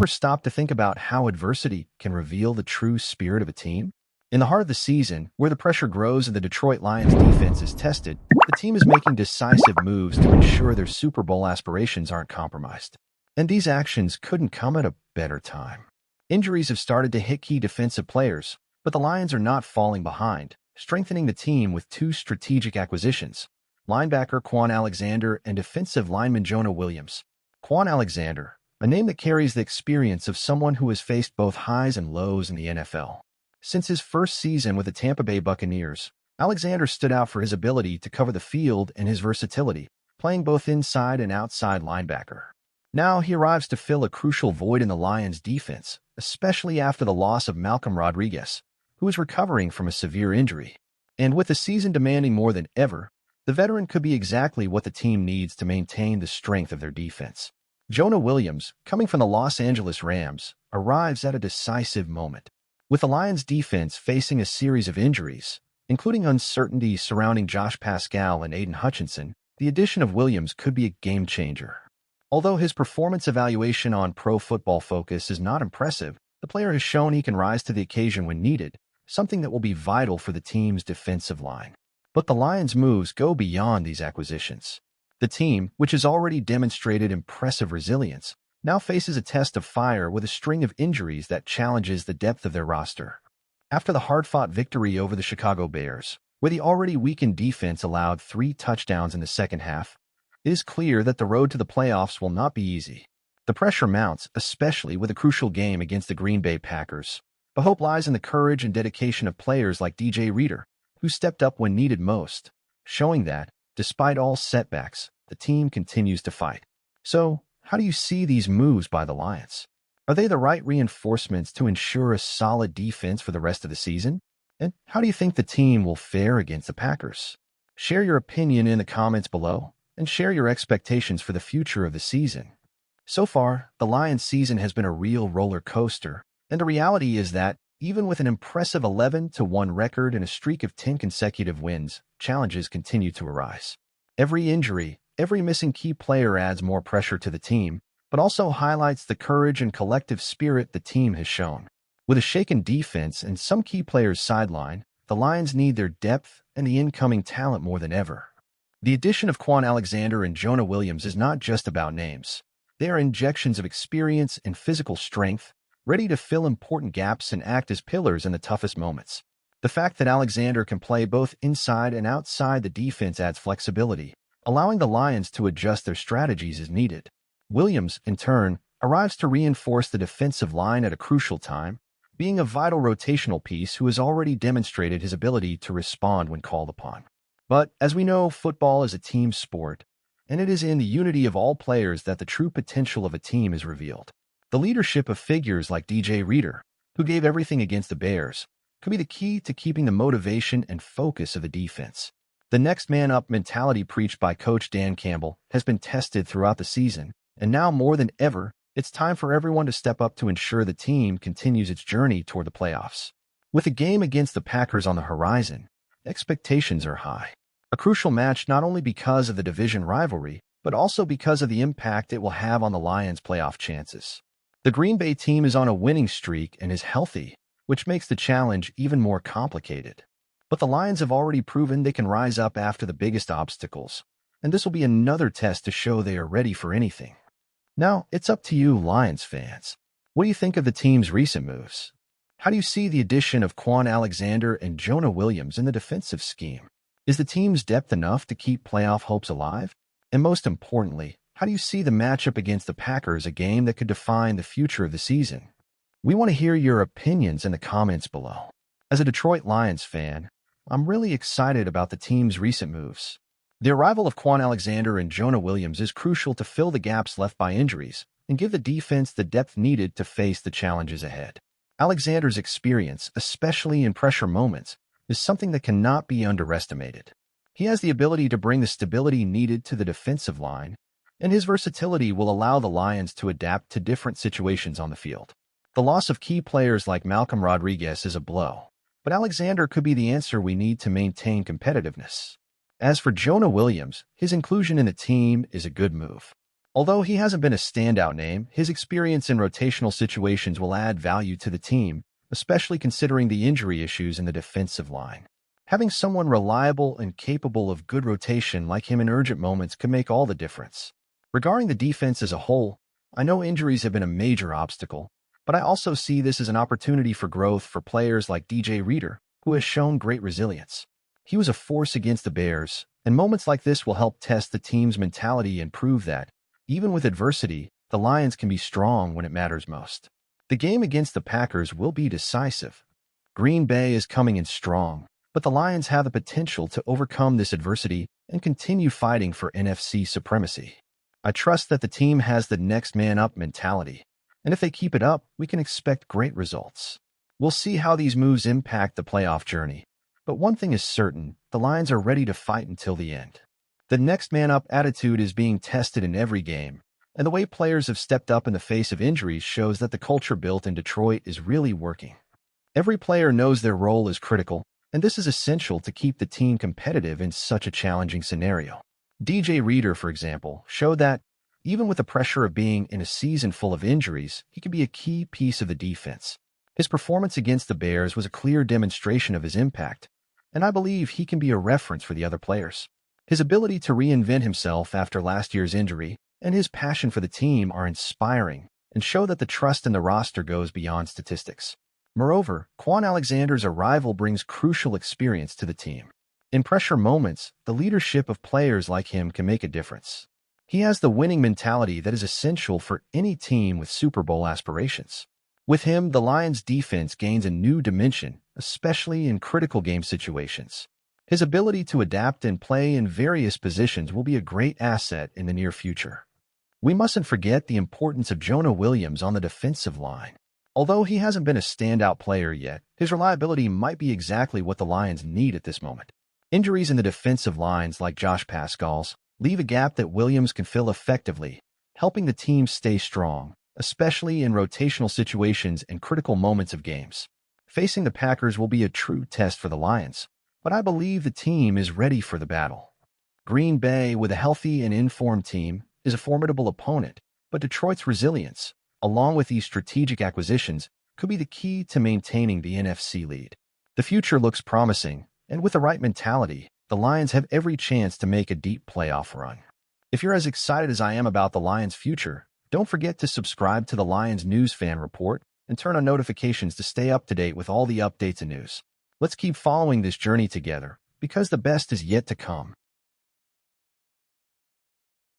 ever stopped to think about how adversity can reveal the true spirit of a team? In the heart of the season, where the pressure grows and the Detroit Lions defense is tested, the team is making decisive moves to ensure their Super Bowl aspirations aren't compromised. And these actions couldn't come at a better time. Injuries have started to hit key defensive players, but the Lions are not falling behind, strengthening the team with two strategic acquisitions: linebacker Quan Alexander and defensive lineman Jonah Williams. Quan Alexander, a name that carries the experience of someone who has faced both highs and lows in the NFL. Since his first season with the Tampa Bay Buccaneers, Alexander stood out for his ability to cover the field and his versatility, playing both inside and outside linebacker. Now he arrives to fill a crucial void in the Lions' defense, especially after the loss of Malcolm Rodriguez, who is recovering from a severe injury. And with the season demanding more than ever, the veteran could be exactly what the team needs to maintain the strength of their defense. Jonah Williams, coming from the Los Angeles Rams, arrives at a decisive moment. With the Lions' defense facing a series of injuries, including uncertainty surrounding Josh Pascal and Aiden Hutchinson, the addition of Williams could be a game-changer. Although his performance evaluation on Pro Football Focus is not impressive, the player has shown he can rise to the occasion when needed, something that will be vital for the team's defensive line. But the Lions' moves go beyond these acquisitions. The team, which has already demonstrated impressive resilience, now faces a test of fire with a string of injuries that challenges the depth of their roster. After the hard-fought victory over the Chicago Bears, where the already weakened defense allowed 3 touchdowns in the second half, it is clear that the road to the playoffs will not be easy. The pressure mounts, especially with a crucial game against the Green Bay Packers. But hope lies in the courage and dedication of players like DJ Reader, who stepped up when needed most, showing that, despite all setbacks, the team continues to fight. So, how do you see these moves by the Lions? Are they the right reinforcements to ensure a solid defense for the rest of the season? And how do you think the team will fare against the Packers? Share your opinion in the comments below, and share your expectations for the future of the season. So far, the Lions' season has been a real roller coaster, and the reality is that, even with an impressive 11-1 record and a streak of 10 consecutive wins, challenges continue to arise. Every injury, every missing key player adds more pressure to the team, but also highlights the courage and collective spirit the team has shown. With a shaken defense and some key players sidelined, the Lions need their depth and the incoming talent more than ever. The addition of Quan Alexander and Jonah Williams is not just about names. They are injections of experience and physical strength, ready to fill important gaps and act as pillars in the toughest moments. The fact that Alexander can play both inside and outside the defense adds flexibility, allowing the Lions to adjust their strategies as needed. Williams, in turn, arrives to reinforce the defensive line at a crucial time, being a vital rotational piece who has already demonstrated his ability to respond when called upon. But, as we know, football is a team sport, and it is in the unity of all players that the true potential of a team is revealed. The leadership of figures like DJ Reader, who gave everything against the Bears, could be the key to keeping the motivation and focus of the defense. The next-man-up mentality preached by Coach Dan Campbell has been tested throughout the season, and now more than ever, it's time for everyone to step up to ensure the team continues its journey toward the playoffs. With a game against the Packers on the horizon, expectations are high. A crucial match not only because of the division rivalry, but also because of the impact it will have on the Lions' playoff chances. The Green Bay team is on a winning streak and is healthy, which makes the challenge even more complicated. But the Lions have already proven they can rise up after the biggest obstacles, and this will be another test to show they are ready for anything. Now, it's up to you, Lions fans. What do you think of the team's recent moves? How do you see the addition of Quan Alexander and Jonah Williams in the defensive scheme? Is the team's depth enough to keep playoff hopes alive? And most importantly, how do you see the matchup against the Packers, a game that could define the future of the season? We want to hear your opinions in the comments below. As a Detroit Lions fan, I'm really excited about the team's recent moves. The arrival of Quan Alexander and Jonah Williams is crucial to fill the gaps left by injuries and give the defense the depth needed to face the challenges ahead. Alexander's experience, especially in pressure moments, is something that cannot be underestimated. He has the ability to bring the stability needed to the defensive line, and his versatility will allow the Lions to adapt to different situations on the field. The loss of key players like Malcolm Rodriguez is a blow, but Alexander could be the answer we need to maintain competitiveness. As for Jonah Williams, his inclusion in the team is a good move. Although he hasn't been a standout name, his experience in rotational situations will add value to the team, especially considering the injury issues in the defensive line. Having someone reliable and capable of good rotation like him in urgent moments could make all the difference. Regarding the defense as a whole, I know injuries have been a major obstacle, but I also see this as an opportunity for growth for players like DJ Reader, who has shown great resilience. He was a force against the Bears, and moments like this will help test the team's mentality and prove that, even with adversity, the Lions can be strong when it matters most. The game against the Packers will be decisive. Green Bay is coming in strong, but the Lions have the potential to overcome this adversity and continue fighting for NFC supremacy. I trust that the team has the next man up mentality, and if they keep it up, we can expect great results. We'll see how these moves impact the playoff journey, but one thing is certain, the Lions are ready to fight until the end. The next man up attitude is being tested in every game, and the way players have stepped up in the face of injuries shows that the culture built in Detroit is really working. Every player knows their role is critical, and this is essential to keep the team competitive in such a challenging scenario. DJ Reader, for example, showed that, even with the pressure of being in a season full of injuries, he could be a key piece of the defense. His performance against the Bears was a clear demonstration of his impact, and I believe he can be a reference for the other players. His ability to reinvent himself after last year's injury and his passion for the team are inspiring and show that the trust in the roster goes beyond statistics. Moreover, Quan Alexander's arrival brings crucial experience to the team. In pressure moments, the leadership of players like him can make a difference. He has the winning mentality that is essential for any team with Super Bowl aspirations. With him, the Lions' defense gains a new dimension, especially in critical game situations. His ability to adapt and play in various positions will be a great asset in the near future. We mustn't forget the importance of Jonah Williams on the defensive line. Although he hasn't been a standout player yet, his reliability might be exactly what the Lions need at this moment. Injuries in the defensive lines like Josh Pascal's leave a gap that Williams can fill effectively, helping the team stay strong, especially in rotational situations and critical moments of games. Facing the Packers will be a true test for the Lions, but I believe the team is ready for the battle. Green Bay, with a healthy and informed team, is a formidable opponent, but Detroit's resilience, along with these strategic acquisitions, could be the key to maintaining the NFC lead. The future looks promising, and with the right mentality, the Lions have every chance to make a deep playoff run. If you're as excited as I am about the Lions' future, don't forget to subscribe to the Lions News Fan Report and turn on notifications to stay up to date with all the updates and news. Let's keep following this journey together, because the best is yet to come.